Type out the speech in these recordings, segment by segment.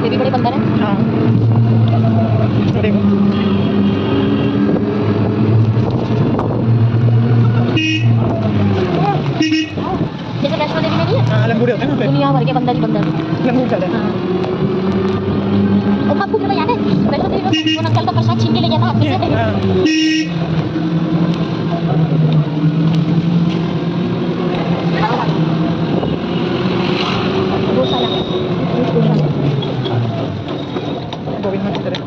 भी बड़े बंदर है। हाँ। जैसे वैष्णो देवी में नहीं है? हाँ, लंगूरे होते हैं वहाँ पे। दुनिया भर के बंदर ही बंदर। लंगूर चलते हैं। हाँ। और आपको क्या याद है? वैष्णो देवी में वो अंकल का प्रसाद छीन के ले गया था हाथ से। हाँ। गोविंद मंदिर है।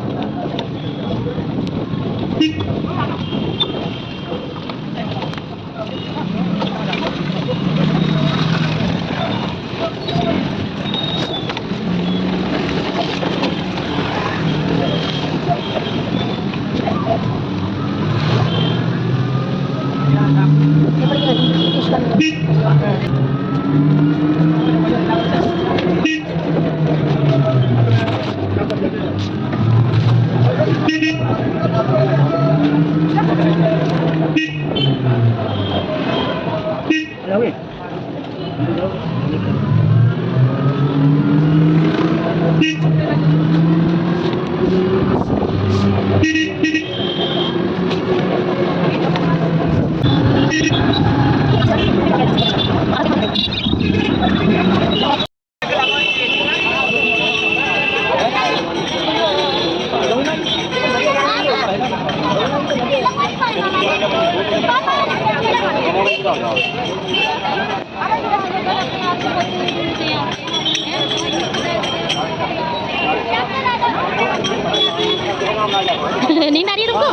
नींद आ रही है तुमको?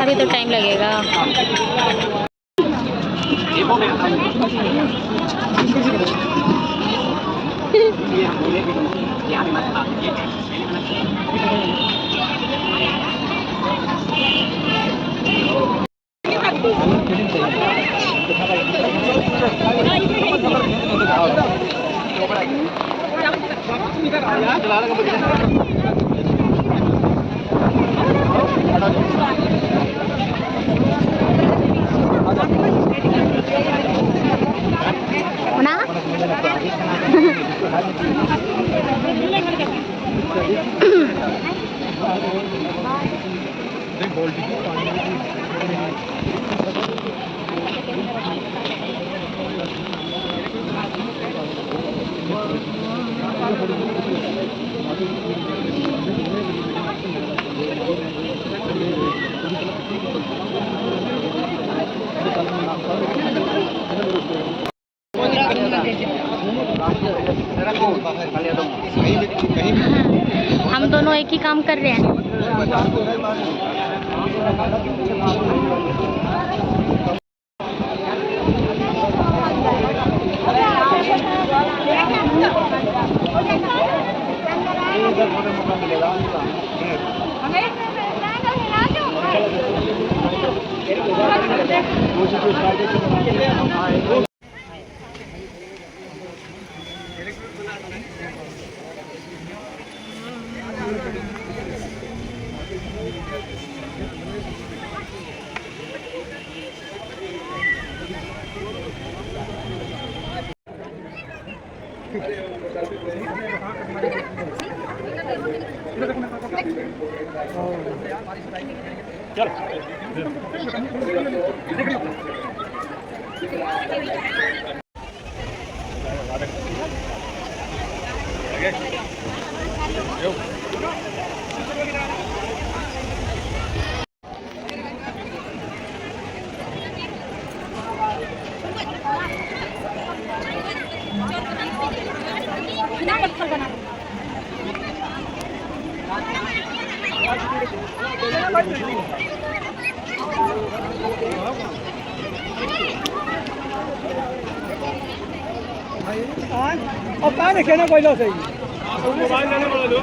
अभी तो टाइम लगेगा। हम दोनों एक ही काम कर रहे हैं। अब कहाँ देखे ना पहिला से मोबाइल लेने वाला दो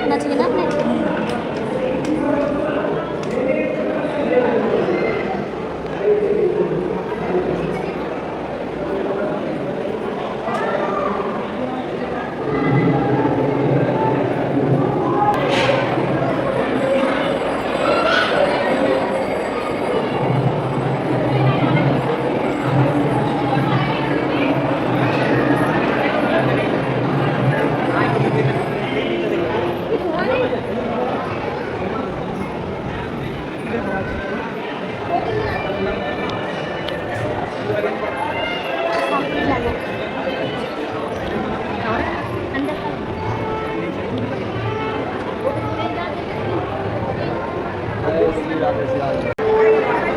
रखना चाहिए ना अपने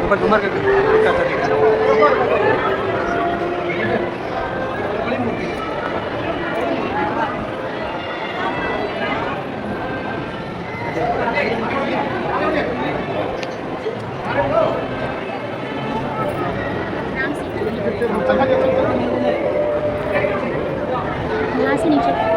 ऊपर उमर यहाँ से नीचे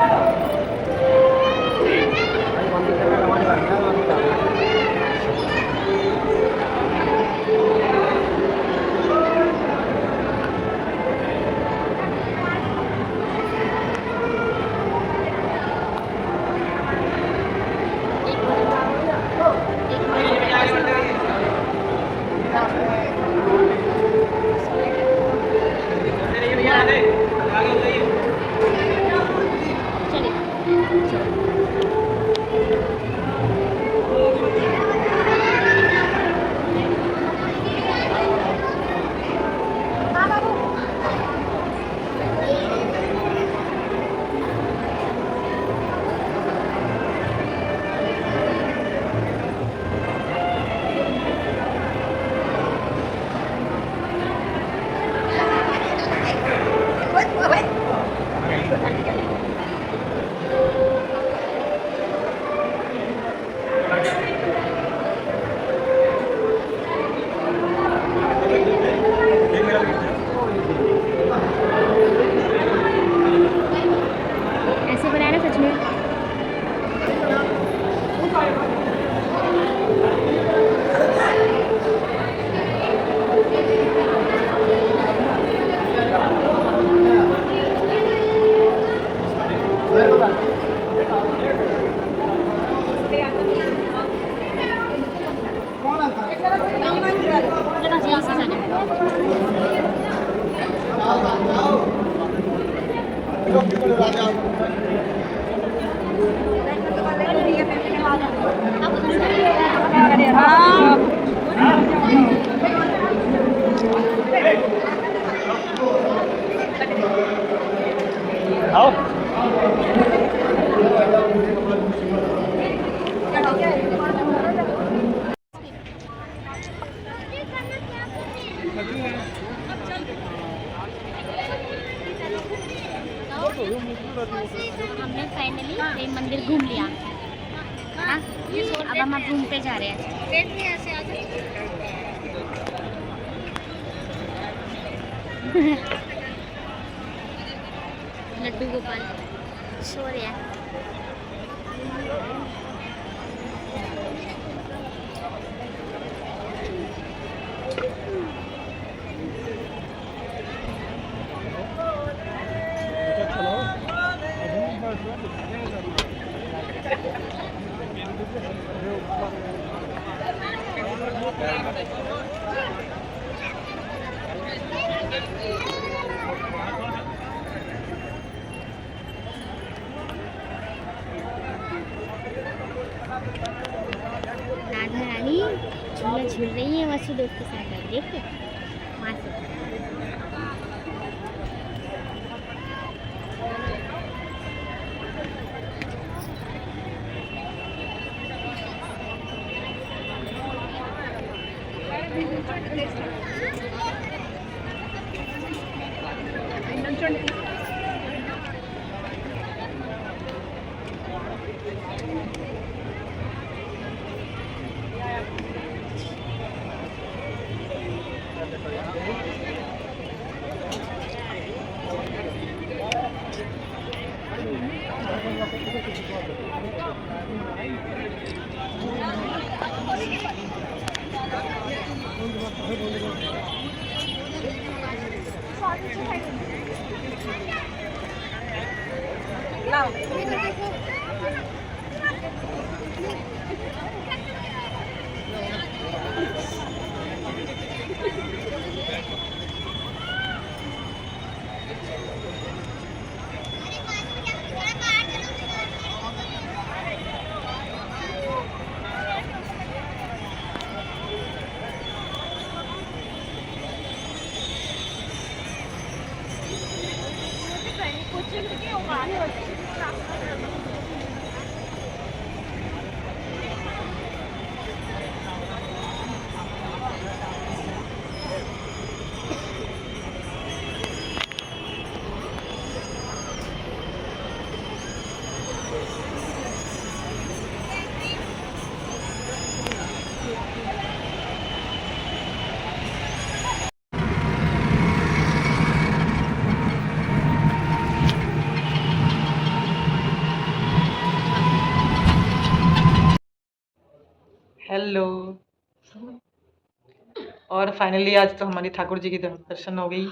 सच में। आओ हमने फाइनली प्रेम मंदिर घूम लिया हाँ? अब हम रूम पे जा रहे हैं। लड्डू गोपाल सो रहा है। राधा रानी झूला झूल रही है वसुदेव के साथ देखो वहाँ से। हेलो। और फाइनली आज तो हमारी ठाकुर जी की दर्शन हो गई,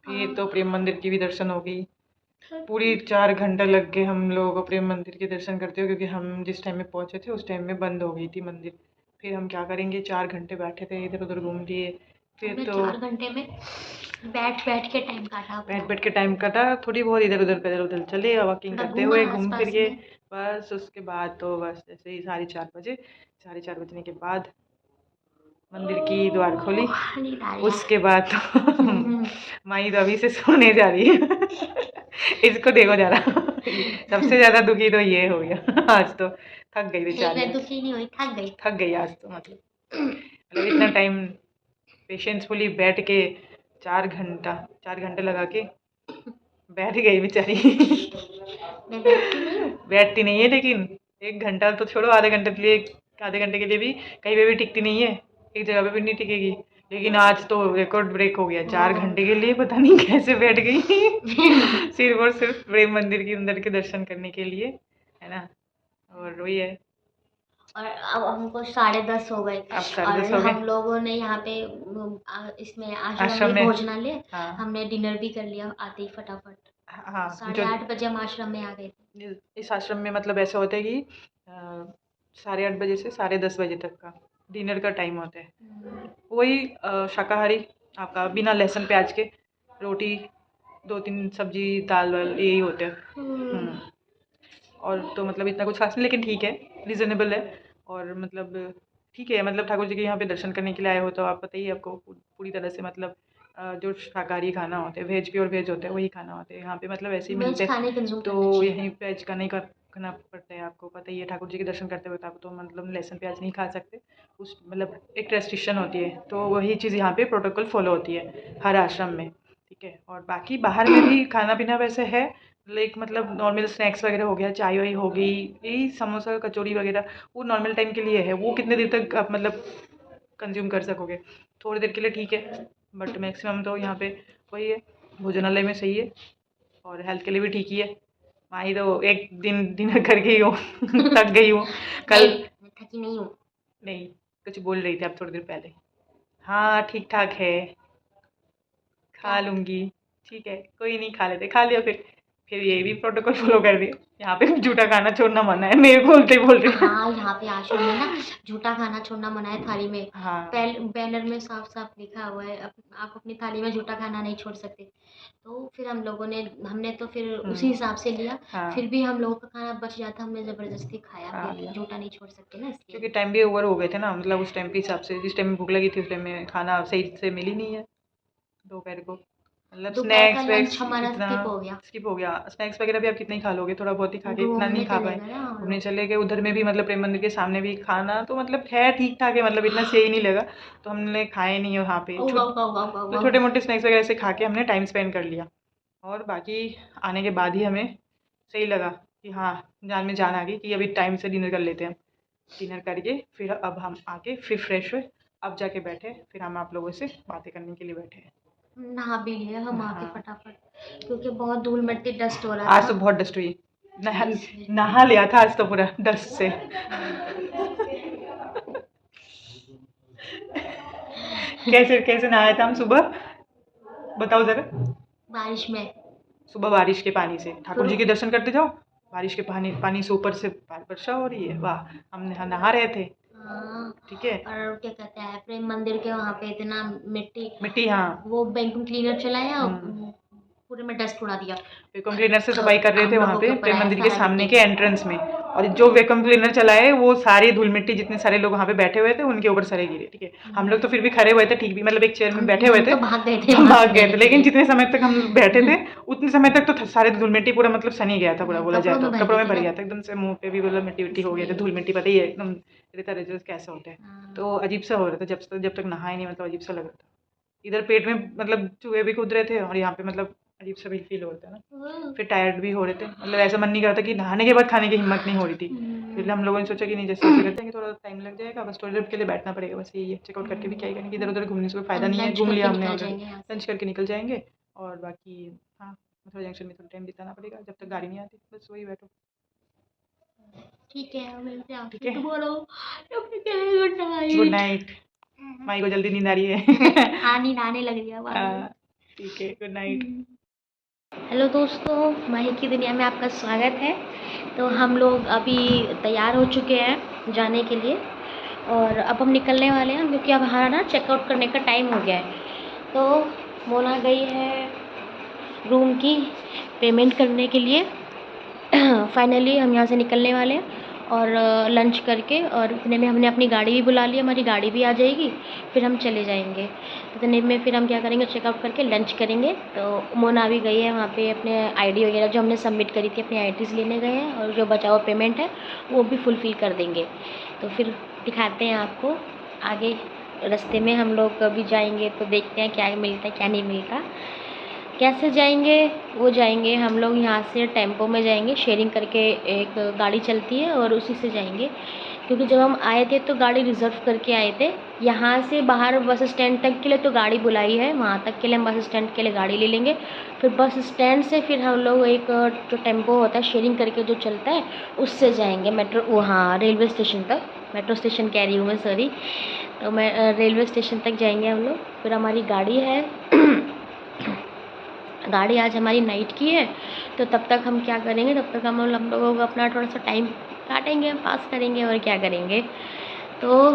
फिर तो प्रेम मंदिर की भी दर्शन हो गई। पूरी 4 घंटे लग गए हम लोगों को प्रेम मंदिर के दर्शन करते हुए, क्योंकि हम जिस टाइम में पहुंचे थे उस टाइम में बंद हो गई थी मंदिर। फिर हम क्या करेंगे, 4 घंटे बैठे थे, इधर उधर घूम लिए। फिर तो 4 घंटे में बैठ बैठ के टाइम काटा। थोड़ी बहुत इधर उधर चले, वॉकिंग करते हुए घूम फिर के। में। बस उसके बाद तो बस ऐसे ही 4:30 बजे, 4:30 बजने के बाद मंदिर की द्वार खोली। नींद आ रही है। उसके बाद तो माई तो अभी से सोने जा रही है। इसको देखो जरा, सबसे ज्यादा दुखी तो ये हो गया। आज तो थक गई बेचारी, मैं दुखी नहीं हुई, थक गई आज तो। मतलब इतना टाइम पेशेंसफुली बैठ के 4 घंटे लगा के बैठ गई बेचारी। मैं बैठती नहीं हूँ। बैठती नहीं है, लेकिन 1 घंटा तो छोड़ो, आधे घंटे के लिए भी कहीं पे भी टिकती नहीं है, एक जगह पे भी नहीं टिकेगी। लेकिन आज तो रिकॉर्ड ब्रेक हो गया, 4 घंटे के लिए पता नहीं कैसे बैठ गई सिर्फ और सिर्फ प्रेम मंदिर के अंदर के दर्शन करने के लिए, है ना। और वही है, और अब हमको 10:30 हो गए। अब 10:30 हो और गए। हम लोगों ने यहाँ पे इसमें आश्रम आश्रम में में, भोजनालय, हाँ हमने डिनर भी कर लिया आते ही फटाफट। हाँ, 8:30 बजे हम आश्रम में आ गए थे। इस आश्रम में मतलब ऐसा होता है कि 8:30 बजे से 10:30 बजे तक का डिनर का टाइम होता है। वही शाकाहारी, आपका बिना लहसुन प्याज के, रोटी 2-3 सब्जी दाल वाल यही होते हैं। और तो मतलब इतना कुछ खास नहीं, लेकिन ठीक है, रीज़नेबल है। और मतलब ठीक है, मतलब ठाकुर जी के यहाँ पे दर्शन करने के लिए आए हो तो आप पता ही है आपको पूरी तरह से मतलब जो शाकाहारी खाना होता है, वेज प्योर वेज होता है वही खाना होता है यहाँ पे, मतलब ऐसे ही वेज मिलते खाने हैं। कंज्यूम तो करना चाहिए। यहीं वेज का नहीं करना पड़ता है, आपको पता ही है ठाकुर जी के दर्शन करते हुए आप तो मतलब लहसुन प्याज नहीं खा सकते, उस मतलब एक रेस्ट्रिक्शन होती है, तो वही चीज़ यहाँ पे प्रोटोकॉल फॉलो होती है हर आश्रम में, ठीक है। और बाकी बाहर में भी खाना पीना वैसे है, लाइक मतलब नॉर्मल स्नैक्स वगैरह हो गया, चाय वाय हो गई, यही समोसा कचौड़ी वगैरह, वो नॉर्मल टाइम के लिए है, वो कितने देर तक आप मतलब कंज्यूम कर सकोगे, थोड़ी देर के लिए ठीक है, बट मैक्सिमम तो यहाँ पे वही है, भोजनालय में सही है और हेल्थ के लिए भी ठीक ही है। वहाँ ही तो एक दिन डिनर कर गई हूँ थक गई हूँ कल। नहीं, मैं थकी नहीं हूँ। नहीं, कुछ बोल रही थी आप थोड़ी देर पहले। हाँ ठीक ठाक है, खा लूँगी, ठीक है कोई नहीं, खा लेते, खा लिया फिर ये भी प्रोटोकॉल फॉलो कर रही है। यहाँ पे झूठा खाना छोड़ना मना है, मेरे को उल्टे बोल रही है। हाँ, यहाँ पे आश्रम में ना झूठा खाना छोड़ना मना है थाली में। हाँ बैनर में साफ साफ लिखा हुआ है, आप अपनी थाली में झूठा खाना नहीं छोड़ सकते। तो फिर हमने तो फिर उसी हिसाब से लिया। हाँ फिर भी हम लोगों का खाना बच जाता, हमने जबरदस्ती खाया, हाँ फिर लिया, झूठा नहीं छोड़ सकते ना इसलिए। क्योंकि टाइम भी ओवर हो गए थे ना, मतलब उस टाइम के हिसाब से, जिस टाइम में भूख लगी थी उस टाइम में खाना सही से मिल ही नहीं है दोपहर को, मतलब दोपहर का स्नैक्स लंच वैक्स हमारा इतना स्किप हो गया। स्नैक्स वगैरह भी आप कितना ही खा लोगे, थोड़ा बहुत ही खा के इतना नहीं घूमने खा चले पाए। गए ना हम घूमने लोग। चले गए उधर में भी, मतलब प्रेम मंदिर के सामने भी खाना तो मतलब है ठीक ठाक है, मतलब इतना सही नहीं लगा, तो हमने खाए नहीं वहाँ पे, वाह वाह वाह वाह तो वाह। छोटे मोटे स्नैक्स वगैरह से खा के हमने टाइम स्पेंड कर लिया। और बाकी आने के बाद ही हमें सही लगा कि हाँ, जान में जान आ गई कि अभी टाइम से डिनर कर लेते हैं। डिनर करके फिर अब हम आके फिर फ्रेश हुए, अब जाके बैठे, फिर हम आप लोगों से बातें करने के लिए बैठे हैं। नहा भी लिया हम आके हाँ, फटाफट, क्योंकि बहुत धूल मिट्टी डस्ट हो रहा आज था। तो बहुत डस्ट हुई, नहा इसलिए। नहा लिया था आज तो पूरा डस्ट से। कैसे कैसे नहाया था हम सुबह, बताओ जरा। बारिश में। सुबह बारिश के पानी से ठाकुर फिर जी के दर्शन करते जाओ, बारिश के पानी पानी से ऊपर से वर्षा हो रही है, वाह, हम नहा रहे थे, हाँ, ठीक है। और क्या कहते हैं, प्रेम मंदिर के वहाँ पे इतना मिट्टी, मिट्टी, हाँ, वो वैक्यूम क्लीनर चलाया, पूरे में डस्ट उड़ा दिया। वैक्यूम क्लीनर से सफाई कर रहे हम थे वहाँ लोगों पे के ऊपर प्रेम आया मंदिर के सारा सामने के मिट्टी। एंट्रेंस में, और जो वैक्यूम क्लीनर चलाए वो सारी धूल मिट्टी जितने सारे लोग वहाँ पे बैठे हुए थे उनके ऊपर सारे गिरे, ठीक है। हम लोग तो फिर भी खड़े हुए थे, ठीक भी, मतलब एक चेयर में बैठे हुए हम थे, तो भाग गए थे हम वहाँ से भाग गए थे, लेने के लेकिन लिए। जितने समय तक हम बैठे थे उतने समय तक तो सारे धूल मिट्टी पूरा मतलब सनी गया था पूरा, बोला जाए कपड़ों तो में भर कपड़ों गई में थी भर ना। गया था एकदम से, मुंह पे भी मतलब मिट्टी विट्टी हो गया था, इसलिए। धूल मिट्टी पता ही है एकदम रेता रेता कैसा होता है, हाँ। तो अजीब सा हो रहा था, जब तक नहाए नहीं, मतलब अजीब सा लग रहा था, इधर पेट में मतलब चूहे भी कूद रहे थे और यहाँ पे मतलब अजीब सा भी फील हो रहा था ना, फिर टायर्ड भी हो रहे थे, मतलब ऐसा मन नहीं कर रहा था कि नहाने के बाद खाने की हिम्मत नहीं हो रही थी, फिर हम लोगों ने सोचा कि नहीं, जैसे जैसे करते हैं कि थोड़ा टाइम लग जाएगा, बस थोड़ी देर के लिए बैठना पड़ेगा, बस यही है, चेकआउट करके भी क्या ही करेंगे, इधर उधर घूमने से कोई फायदा हम नहीं है, लंच घूम लिया करके हमने निकल ऑलरेडी, जाएंगे यहाँ से। लंच करके निकल जाएंगे। और बाकी हाँ, मथुरा जंक्शन में थोड़ा टाइम बिताना पड़ेगा जब तक गाड़ी नहीं आती, बस वही बैठो, ठीक है, मिलते हैं ठीक आपसे है। Tomorrow. Good good night. Night, माई को जल्दी नींद आ रही है। हाँ, नींद आने लग रही है अब। हाँ, ठीक है, गुड नाइट। हेलो दोस्तों, माही की दुनिया में आपका स्वागत है। तो हम लोग अभी तैयार हो चुके हैं जाने के लिए, और अब हम निकलने वाले हैं, क्योंकि अब हमारा ना चेकआउट करने का टाइम हो गया है। तो मोना गई है रूम की पेमेंट करने के लिए। फाइनली हम यहाँ से निकलने वाले हैं, और लंच करके, और इतने में हमने अपनी गाड़ी भी बुला ली, हमारी गाड़ी भी आ जाएगी, फिर हम चले जाएंगे। इतने में फिर हम क्या करेंगे, चेकआउट करके लंच करेंगे। तो मोना भी गई है वहाँ पे अपने आईडी वगैरह जो हमने सबमिट करी थी, अपनी आईडीज़ लेने गए हैं, और जो बचा हुआ पेमेंट है वो भी फुलफ़िल कर देंगे। तो फिर दिखाते हैं आपको आगे, रास्ते में हम लोग कभी जाएंगे तो देखते हैं क्या मिलता है क्या नहीं मिलता। कैसे जाएंगे? वो जाएंगे हम लोग यहाँ से टेम्पो में जाएंगे, शेयरिंग करके एक गाड़ी चलती है और उसी से जाएंगे। क्योंकि जब हम आए थे तो गाड़ी रिज़र्व करके आए थे। यहाँ से बाहर बस स्टैंड तक के लिए तो गाड़ी बुलाई है, वहाँ तक के लिए हम बस स्टैंड के लिए गाड़ी ले लेंगे। फिर बस स्टैंड से फिर हम लोग एक जो टेम्पो होता है शेयरिंग करके जो चलता है उससे जाएंगे मेट्रो, वहाँ रेलवे स्टेशन तक। मेट्रो स्टेशन कह रही हूँ मैं, सॉरी। तो मैं रेलवे स्टेशन तक जाएंगे हम लोग। फिर हमारी गाड़ी है गाड़ी आज हमारी नाइट की है, तो तब तक हम क्या करेंगे, तब तक हम लोगों को अपना थोड़ा सा टाइम काटेंगे, पास करेंगे और क्या करेंगे। तो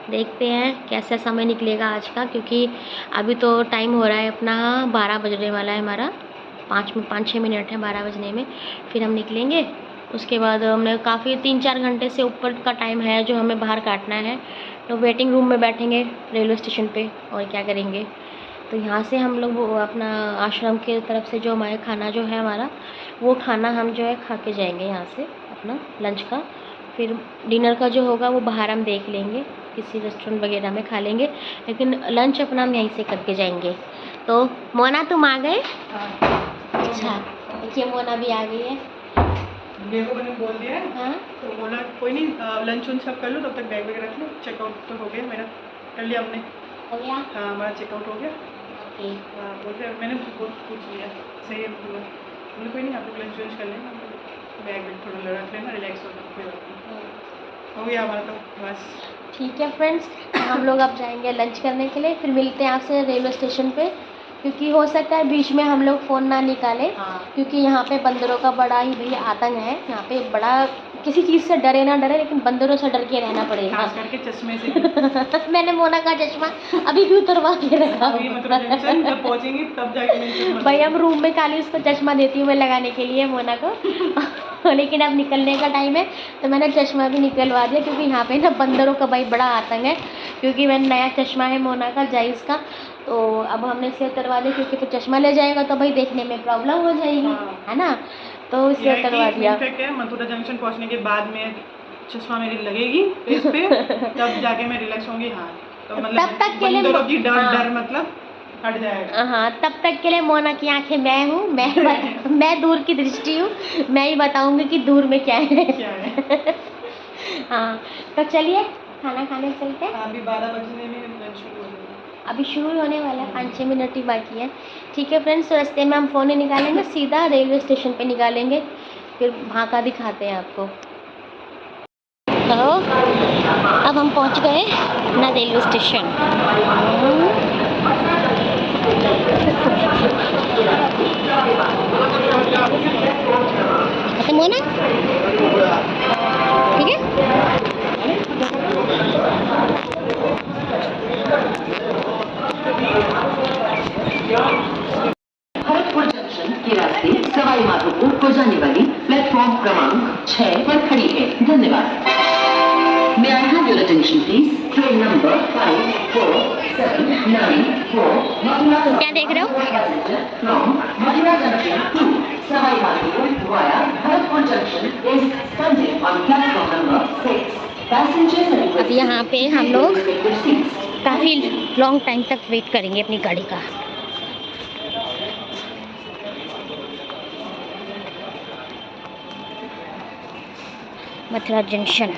देखते हैं कैसा समय निकलेगा आज का, क्योंकि अभी तो टाइम हो रहा है अपना 12 बजने वाला है हमारा, 5-6 मिनट है 12 बजने में। फिर हम निकलेंगे। उसके बाद हमने काफ़ी 3-4 घंटे से ऊपर का टाइम है जो हमें बाहर काटना है। तो वेटिंग रूम में बैठेंगे रेलवे स्टेशन पे और क्या करेंगे। तो यहाँ से हम लोग वो अपना आश्रम के तरफ से जो हमारे खाना जो है हमारा, वो खाना हम जो है खा के जाएंगे यहाँ से अपना लंच का। फिर डिनर का जो होगा वो बाहर हम देख लेंगे, किसी रेस्टोरेंट वगैरह में खा लेंगे, लेकिन लंच अपना हम यहीं से करके जाएंगे। तो मोना तुम आ गए? अच्छा, देखिए मोना भी आ गई है। मेरे को मैंने बोल दिया है। हाँ, तो बोला कोई नहीं, लंच वंच सब कर लो, तब तक बैग वगैरह रख लो। चेकआउट तो हो गया मेरा, कर लिया हमने। हो गया? हाँ, हमारा चेकआउट हो गया। ओके। हाँ, बोल रहे मैंने पूछ लिया, सही है। बोले कोई नहीं, आप लोग लंच वंच कर लेना, बैग भी थोड़ा रख लेना, रिलैक्स होना, कोई बात नहीं। हो गया हमारा तो बस। ठीक है फ्रेंड्स, हम लोग अब जाएंगे लंच करने के लिए। फिर मिलते हैं आपसे रेलवे स्टेशन पे, क्योंकि हो सकता है बीच में हम लोग फ़ोन ना निकालें। हाँ। क्योंकि यहाँ पे बंदरों का बड़ा ही भैया आतंक है। यहाँ पे बड़ा, किसी चीज़ से डरे ना डरे, लेकिन बंदरों से डर के रहना पड़ेगा। खास करके चश्मे से। मैंने मोना का चश्मा अभी भी उतरवा के रखा अभी मतलब जंक्शन जब पहुँचेंगे तब जाके मैं चश्मा भाई हम रूम में खाली उसको चश्मा देती हूँ मैं लगाने के लिए मोना को। लेकिन अब निकलने का टाइम है तो मैंने चश्मा भी निकलवा दिया, क्योंकि यहाँ पे ना बंदरों का भाई बड़ा आतंक है। क्योंकि मैंने नया चश्मा है मोना का, जायज़ का, तो अब हमने इसे उतरवा दिया, क्योंकि फिर चश्मा ले जाएगा तो भाई देखने में प्रॉब्लम हो जाएगी। हाँ। है ना, तो इसे उतरवा दिया। इनफैक्ट है, मथुरा जंक्शन पहुंचने के बाद में चश्मा मेरी लगेगी फेस पे, तब जाके मैं रिलैक्स होंगी। हाँ, तो मतलब तब तक के लिए बंदरों की हाँ। डर मतलब हट जाएगा। हाँ, तब तक के लिए मोना की आंखें मैं हूँ, मैं दूर की दृष्टि हूँ, मैं ही बताऊंगी कि दूर में क्या है। क्या है? हाँ, तो चलिए खाना खाने चलते हैं। अभी 12 बजने में लंच शुरू हो जाएगा। अभी शुरू होने वाला है, 5-6 मिनट ही बाकी है। ठीक है फ्रेंड्स, तो रास्ते में हम फ़ोन नहीं निकालेंगे, सीधा रेलवे स्टेशन पे निकालेंगे, फिर वहाँ का दिखाते हैं आपको। तो अब हम पहुँच गए ना रेलवे स्टेशन। खत्म हुआ ना? ठीक है। भरतपुर जंक्शन के रास्ते सवाई माधोपुर को जाने वाली प्लेटफॉर्म क्रमांक 6 पर खड़ी है। धन्यवाद। May I have your attention please? Train number 5474 क्या देख रहे हो? from Mathura Junction to Savai Madhopur via Bharatpur Junction is standing on platform number 6. Passengers are अब यहाँ पे हम लोग काफ़ी लॉन्ग टाइम तक वेट करेंगे अपनी गाड़ी का। मथुरा जंक्शन।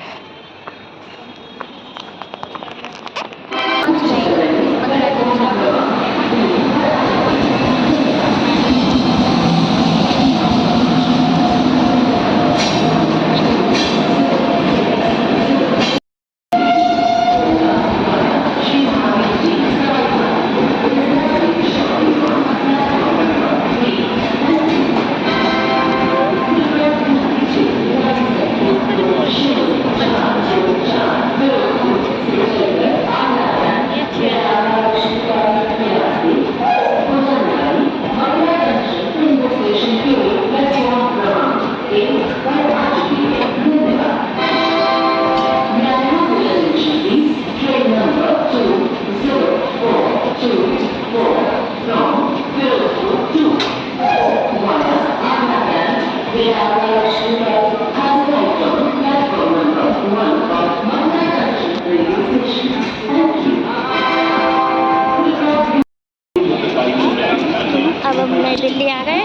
अब हम नई दिल्ली आ गए।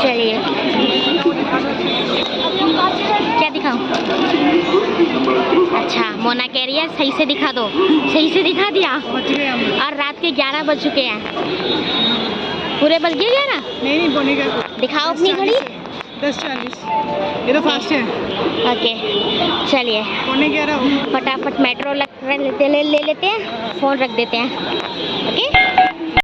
चलिए क्या दिखाऊं? अच्छा मोना कह रही है सही से दिखा दो, सही से दिखा दिया। और रात के 11 बज चुके हैं। पूरे बज गए 11? नहीं बोने का। दिखाओ अपनी घड़ी। 10:40। ये तो फास्ट है। ओके चलिए पौने 11 हो। फटाफट मेट्रो ले लेते हैं, फ़ोन रख देते हैं। ओके